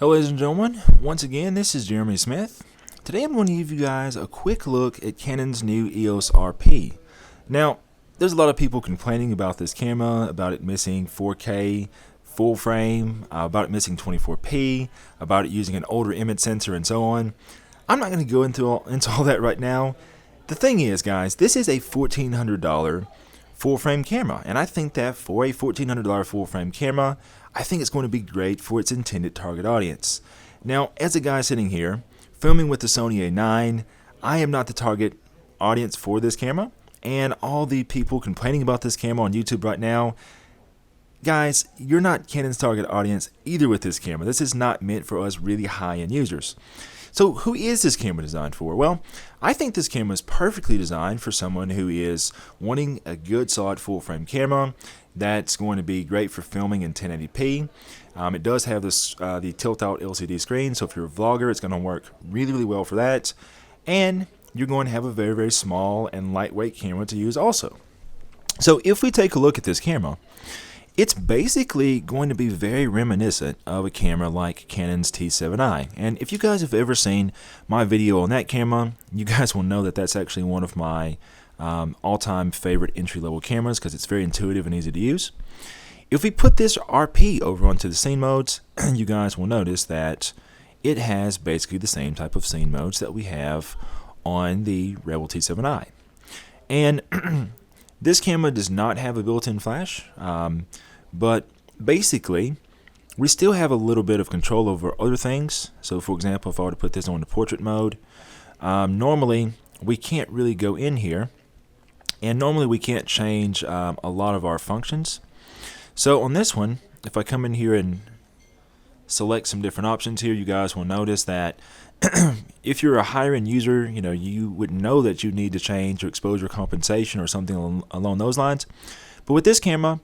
Hello ladies and gentlemen, once again this is Jeremy Smith. Today I'm going to give you guys a quick look at Canon's new EOS RP. Now, there's a lot of people complaining about this camera, about it missing 4K full frame, about it missing 24p, about it using an older image sensor and so on. I'm not going to go into all that right now. The thing is, guys, this is a $1,400 full frame camera, and I think that for a $1,400 full frame camera, I think it's going to be great for its intended target audience. Now, as a guy sitting here filming with the Sony A9, I am not the target audience for this camera, and all the people complaining about this camera on YouTube right now, guys, you're not Canon's target audience either with this camera. This is not meant for us really high-end users. So who is this camera designed for? Well, I think this camera is perfectly designed for someone who is wanting a good solid full frame camera that's going to be great for filming in 1080p. It does have this the tilt out LCD screen, so if you're a vlogger, it's going to work really well for that. And you're going to have a very small and lightweight camera to use also. So if we take a look at this camera, it's basically going to be very reminiscent of a camera like Canon's T7i. And if you guys have ever seen my video on that camera, you guys will know that that's actually one of my all-time favorite entry-level cameras because it's very intuitive and easy to use. If we put this RP over onto the scene modes, you guys will notice that it has basically the same type of scene modes that we have on the Rebel T7i. And this camera does not have a built-in flash, but basically we still have a little bit of control over other things. So for example, if I were to put this on the portrait mode, normally we can't really go in here, and normally we can't change a lot of our functions. So on this one, if I come in here and select some different options here, you guys will notice that if you're a higher end user, you would know that you need to change your exposure compensation or something along those lines. But with this camera,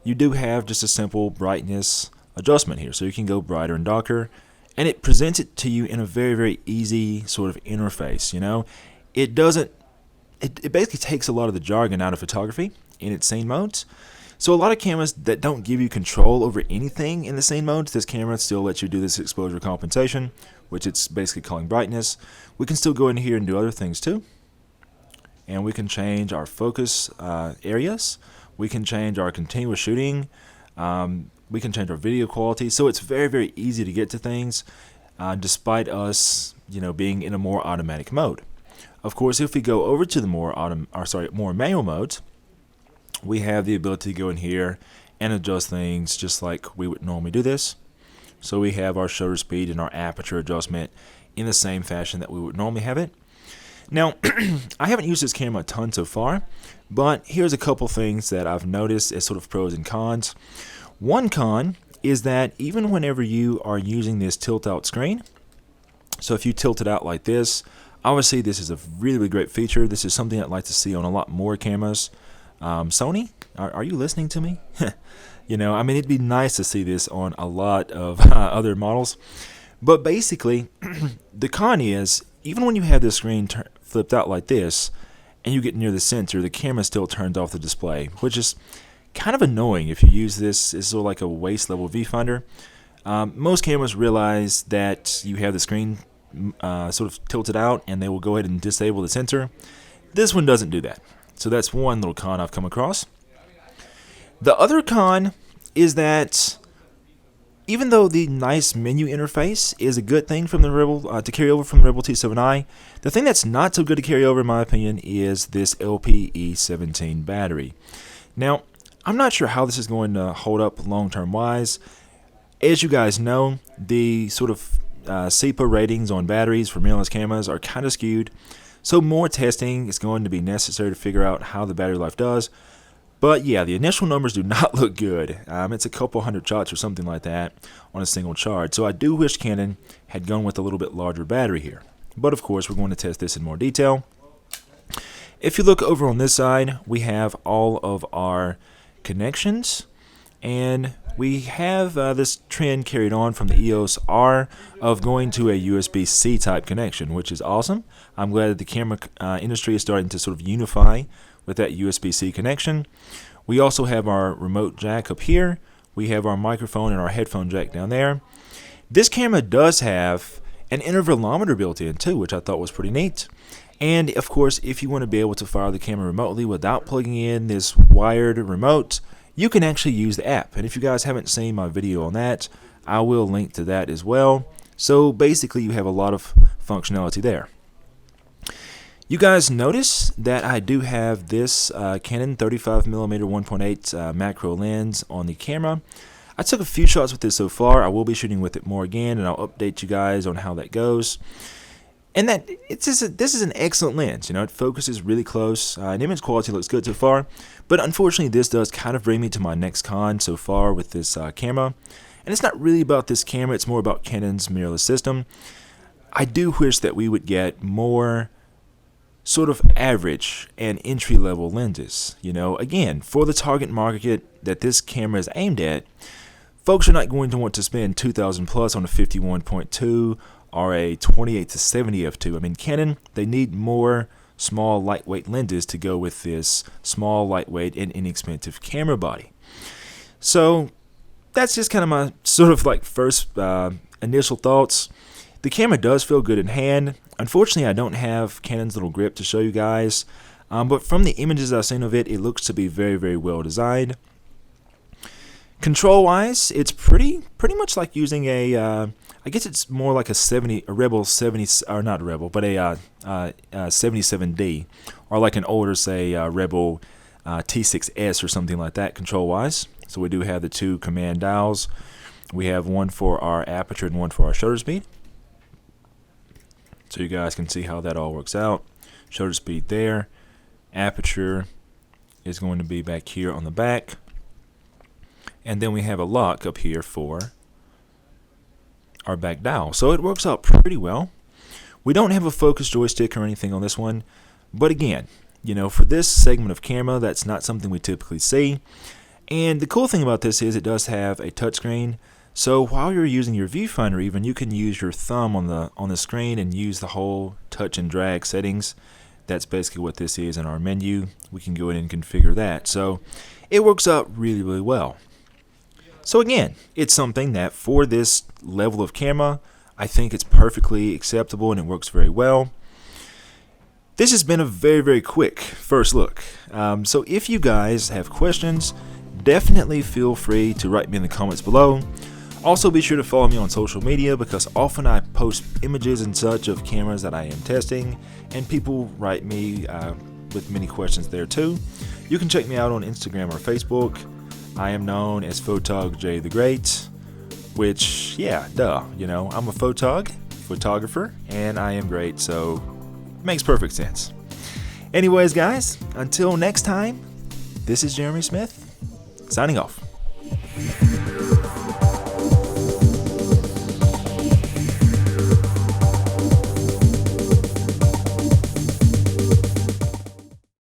you do have just a simple brightness adjustment here. So you can go brighter and darker, and it presents it to you in a very easy sort of interface. It basically takes a lot of the jargon out of photography in its scene modes. So a lot of cameras that don't give you control over anything in the scene modes, this camera still lets you do this exposure compensation, which it's basically calling brightness. We can still go in here and do other things too. And we can change our focus areas. We can change our continuous shooting. We can change our video quality. So it's very easy to get to things, despite us, being in a more automatic mode. Of course, if we go over to the more manual modes, we have the ability to go in here and adjust things just like we would normally do this. So we have our shutter speed and our aperture adjustment in the same fashion that we would normally have it. Now, I haven't used this camera a ton so far, but here's a couple things that I've noticed as sort of pros and cons. One con is that even whenever you are using this tilt out screen, so if you tilt it out like this, obviously this is a really great feature. This is something I'd like to see on a lot more cameras. Sony, are you listening to me? It'd be nice to see this on a lot of other models. But basically, the con is, even when you have this screen flipped out like this, and you get near the sensor, the camera still turns off the display, which is kind of annoying if you use this as sort of like a waist level viewfinder. Most cameras realize that you have the screen sort of tilted out, and they will go ahead and disable the sensor. This one doesn't do that. So that's one little con I've come across. The other con is that even though the nice menu interface is a good thing from the Rebel to carry over from the Rebel T7i, the thing that's not so good to carry over, in my opinion, is this LPE17 battery. Now, I'm not sure how this is going to hold up long-term wise. As you guys know, the sort of CEPA ratings on batteries for mirrorless cameras are kind of skewed. So more testing is going to be necessary to figure out how the battery life does. But yeah, the initial numbers do not look good. It's a couple hundred shots or something like that on a single charge. So I do wish Canon had gone with a little bit larger battery here. But of course, we're going to test this in more detail. If you look over on this side, we have all of our connections. And we have this trend carried on from the EOS R of going to a USB-C type connection, which is awesome. I'm glad that the camera industry is starting to sort of unify with that USB-C connection. We also have our remote jack up here. We have our microphone and our headphone jack down there. This camera does have an intervalometer built in too, which I thought was pretty neat. And of course, if you want to be able to fire the camera remotely without plugging in this wired remote, you can actually use the app. And if you guys haven't seen my video on that, I will link to that as well. So basically you have a lot of functionality there. You guys notice that I do have this Canon 35mm 1.8 macro lens on the camera. I took a few shots with this so far. I will be shooting with it more again, and I'll update you guys on how that goes. And this is an excellent lens. You know, it focuses really close, and image quality looks good so far. But unfortunately, this does kind of bring me to my next con so far with this camera. And it's not really about this camera, it's more about Canon's mirrorless system. I do wish that we would get more sort of average and entry-level lenses. You know, again, for the target market that this camera is aimed at, folks are not going to want to spend $2,000 plus on a 51.2 or a 28 to 70 f2. I mean, Canon, they need more small, lightweight lenses to go with this small, lightweight, and inexpensive camera body. So that's just kind of my sort of like first initial thoughts. The camera does feel good in hand. Unfortunately, I don't have Canon's little grip to show you guys, but from the images I've seen of it, it looks to be very, very well designed. Control-wise, it's pretty much like using a, I guess it's more like a Rebel 70, or not a Rebel, but a 77D, or like an older, say, Rebel T6S or something like that, control-wise. So we do have the two command dials. We have one for our aperture and one for our shutter speed. So you guys can see how that all works out. Shutter speed there. Aperture is going to be back here on the back. And then we have a lock up here for our back dial. So it works out pretty well. We don't have a focus joystick or anything on this one. But again, you know, for this segment of camera, that's not something we typically see. And the cool thing about this is it does have a touchscreen. So while you're using your viewfinder even, you can use your thumb on the screen and use the whole touch and drag settings. That's basically what this is in our menu. We can go in and configure that. So it works out really, really well. So again, it's something that for this level of camera, I think it's perfectly acceptable and it works very well. This has been a very, very quick first look. So if you guys have questions, definitely feel free to write me in the comments below. Also be sure to follow me on social media because often I post images and such of cameras that I am testing, and people write me with many questions there too. You can check me out on Instagram or Facebook. I am known as Photog J the Great, which, yeah, duh, you know, I'm a photographer, and I am great, so it makes perfect sense. Anyways, guys, until next time, this is Jeremy Smith, signing off.